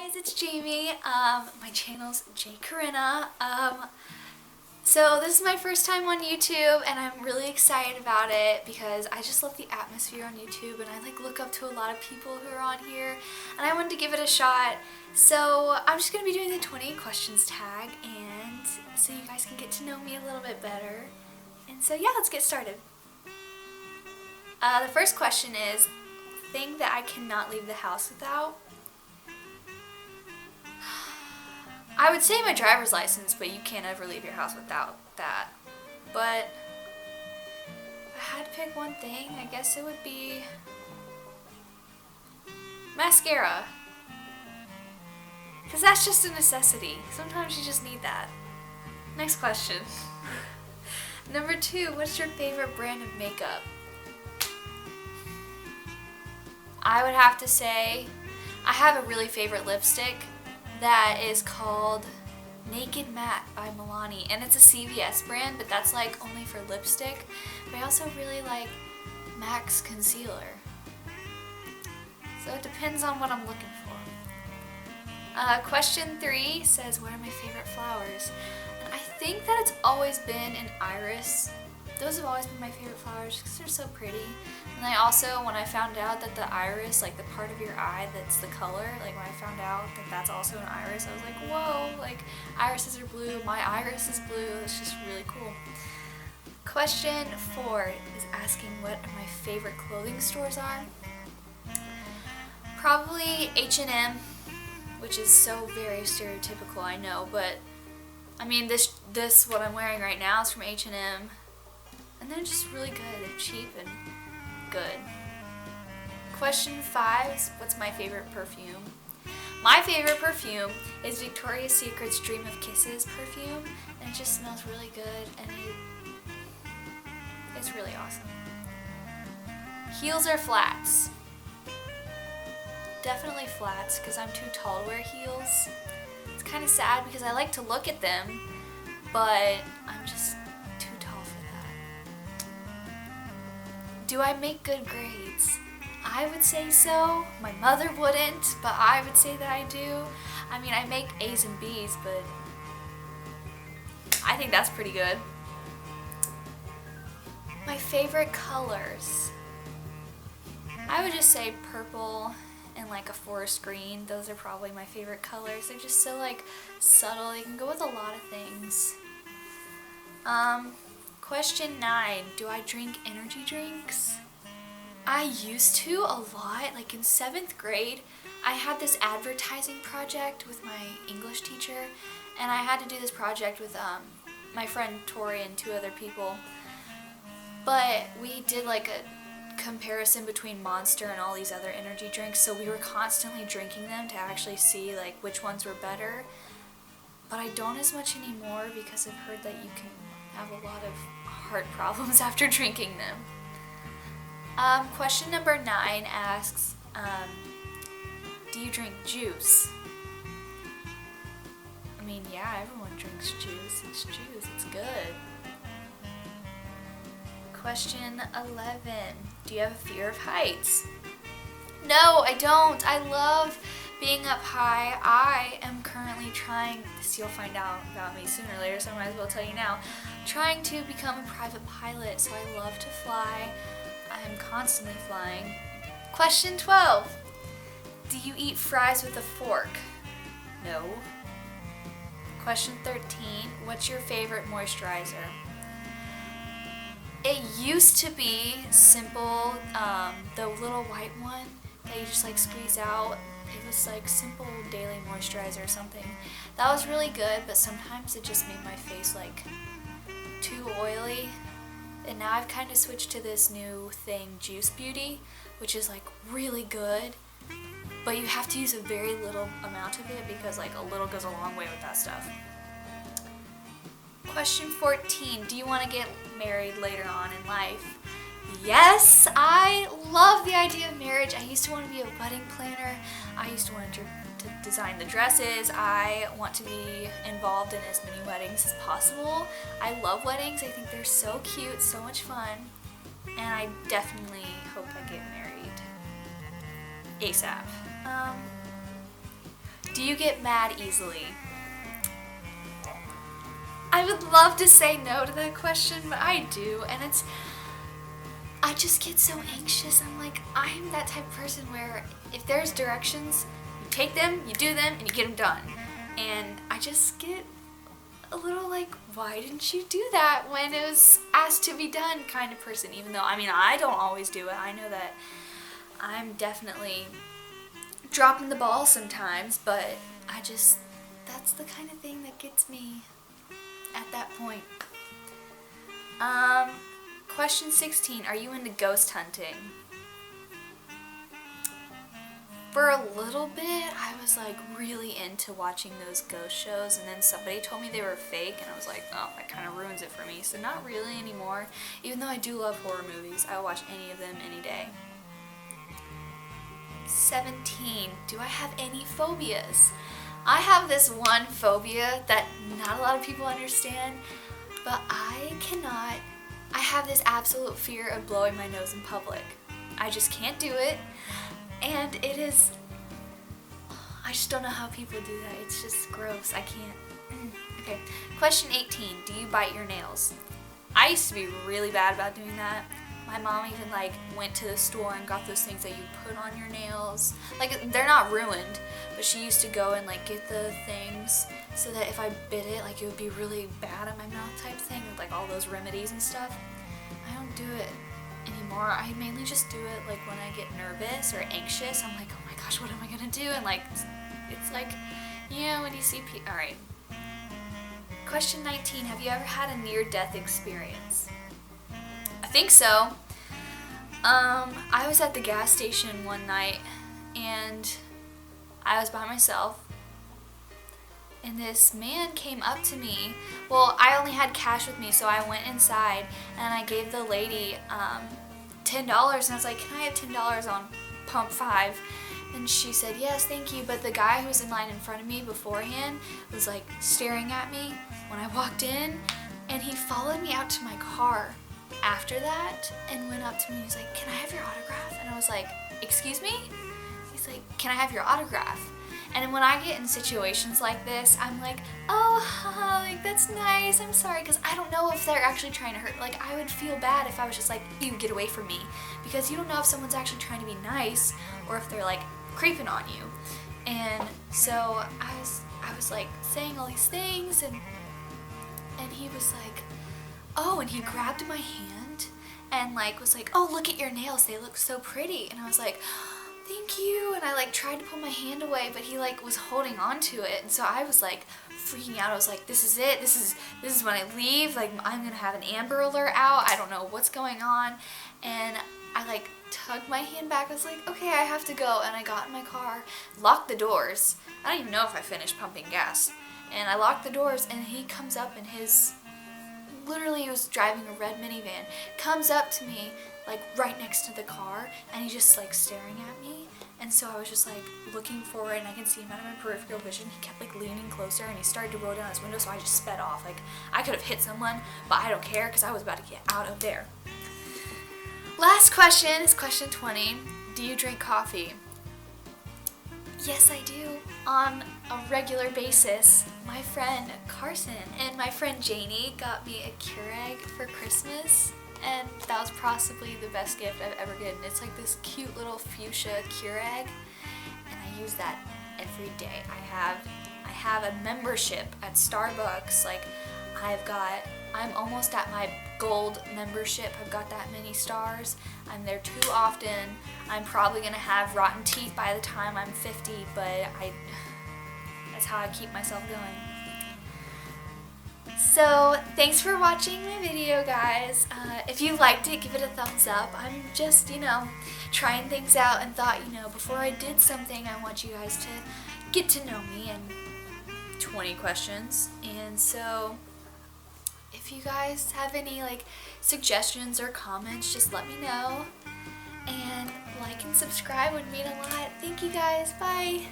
guys, it's Jamie. My channel's Jcharina. So this is my first time on YouTube and I'm really excited about it because I just love the atmosphere on YouTube and I look up to a lot of people who are on here and I wanted to give it a shot. So I'm just going to be doing the 20 questions tag and so you guys can get to know me a little bit better. And so yeah, let's get started. The first question is, thing that I cannot leave the house without. I would say my driver's license, but you can't ever leave your house without that. But if I had to pick one thing, I guess it would be mascara. Because that's just a necessity. Sometimes you just need that. Next question. Number 2, what's your favorite brand of makeup? I would have to say I have a really favorite lipstick that is called Naked Matte by Milani, and it's a CVS brand, but that's only for lipstick. But I also really like MAC's concealer. So it depends on what I'm looking for. Question 3 says, what are my favorite flowers? And I think that it's always been an iris. Those have always been my favorite flowers because they're so pretty. And I also, when I found out that the iris, the part of your eye that's the color, when I found out that that's also an iris, I was like, whoa, irises are blue, my iris is blue. It's just really cool. Question 4 is asking what my favorite clothing stores are. Probably H&M, which is so very stereotypical, I know, but I mean, this what I'm wearing right now is from H&M. And they're just really good. They're cheap and good. Question 5 is, what's my favorite perfume? My favorite perfume is Victoria's Secret's Dream of Kisses perfume. And it just smells really good and it's really awesome. Heels or flats? Definitely flats because I'm too tall to wear heels. It's kind of sad because I like to look at them, but I'm just do I make good grades? I would say so. My mother wouldn't, but I would say that I do. I mean, I make A's and B's, but I think that's pretty good. My favorite colors. I would just say purple and a forest green. Those are probably my favorite colors. They're just so subtle. They can go with a lot of things. Question 9, do I drink energy drinks? I used to a lot. In 7th grade, I had this advertising project with my English teacher, and I had to do this project with my friend Tori and 2 other people. But we did a comparison between Monster and all these other energy drinks, so we were constantly drinking them to actually see which ones were better. But I don't as much anymore because I've heard that you can have a lot of heart problems after drinking them. Question number 9 asks, do you drink juice? I mean, yeah, everyone drinks juice. It's juice. It's good. Question 11, do you have a fear of heights? No, I don't. I love being up high. I am currently trying, you'll find out about me sooner or later, so I might as well tell you now, trying to become a private pilot, so I love to fly. I am constantly flying. Question 12. Do you eat fries with a fork? No. Question 13. What's your favorite moisturizer? It used to be Simple, the little white one that you just squeeze out. It was Simple Daily Moisturizer or something. That was really good, but sometimes it just made my face too oily. And now I've kind of switched to this new thing, Juice Beauty, which is really good, but you have to use a very little amount of it because a little goes a long way with that stuff. Question 14, do you want to get married later on in life? Yes, I love the idea of marriage. I used to want to be a wedding planner. I used to want to design the dresses. I want to be involved in as many weddings as possible. I love weddings. I think they're so cute, so much fun. And I definitely hope I get married ASAP. Do you get mad easily? I would love to say no to that question, but I do, and I just get so anxious. I'm that type of person where if there's directions, you take them, you do them, and you get them done. And I just get a little like, why didn't you do that when it was asked to be done kind of person, even though, I don't always do it. I know that I'm definitely dropping the ball sometimes, but that's the kind of thing that gets me at that point. Question 16, are you into ghost hunting? For a little bit, I was like really into watching those ghost shows, and then somebody told me they were fake, and I was like, oh, that kind of ruins it for me. So not really anymore, even though I do love horror movies. I will watch any of them any day. 17, do I have any phobias? I have this one phobia that not a lot of people understand, but I have this absolute fear of blowing my nose in public. I just can't do it, and I just don't know how people do that. It's just gross. I can't. Okay, question 18, do you bite your nails? I used to be really bad about doing that. My mom even went to the store and got those things that you put on your nails. They're not ruined, but she used to go and get the things so that if I bit it, it would be really bad on my mouth type thing with all those remedies and stuff. I don't do it anymore. I mainly just do it when I get nervous or anxious. I'm like, oh my gosh, what am I gonna do? And it's when you see people. All right. Question 19, have you ever had a near-death experience? I think so. I was at the gas station one night, and I was by myself, and this man came up to me. Well, I only had cash with me, so I went inside, and I gave the lady $10, and I was like, can I have $10 on pump 5? And she said, yes, thank you. But the guy who was in line in front of me beforehand was staring at me when I walked in, and he followed me out to my car after that and went up to me and he's like, can I have your autograph? And I was like, excuse me? He's like, can I have your autograph? And when I get in situations like this, I'm like, oh, that's nice, I'm sorry, because I don't know if they're actually trying to hurt. I would feel bad if I was just like, you get away from me, because you don't know if someone's actually trying to be nice or if they're creeping on you. And so I was saying all these things, and he was like, oh, and he grabbed my hand and was like, oh, look at your nails, they look so pretty. And I was like, thank you. And I tried to pull my hand away, but he was holding on to it. And so I was freaking out. I was like, this is it. This is when I leave. I'm gonna have an Amber Alert out. I don't know what's going on. And I tugged my hand back. I was like, okay, I have to go. And I got in my car, locked the doors. I don't even know if I finished pumping gas. And I locked the doors, and he comes up in his, literally he was driving a red minivan, comes up to me right next to the car, and he's just staring at me. And so I was just looking forward, and I can see him out of my peripheral vision. He kept leaning closer, and he started to roll down his window, so I just sped off. I could have hit someone, but I don't care because I was about to get out of there. Last question is question 20. Do you drink coffee? Yes, I do. On a regular basis. My friend Carson and my friend Janie got me a Keurig for Christmas, and that was possibly the best gift I've ever gotten. It's this cute little fuchsia Keurig, and I use that every day. I have a membership at Starbucks. I'm almost at my gold membership. I've got that many stars. I'm there too often. I'm probably gonna have rotten teeth by the time I'm 50, but that's how I keep myself going. So thanks for watching my video, guys. If you liked it, give it a thumbs up. I'm just, trying things out, and thought, before I did something, I want you guys to get to know me. And 20 questions. And so if you guys have any suggestions or comments, just let me know. And like and subscribe would mean a lot. Thank you guys. Bye.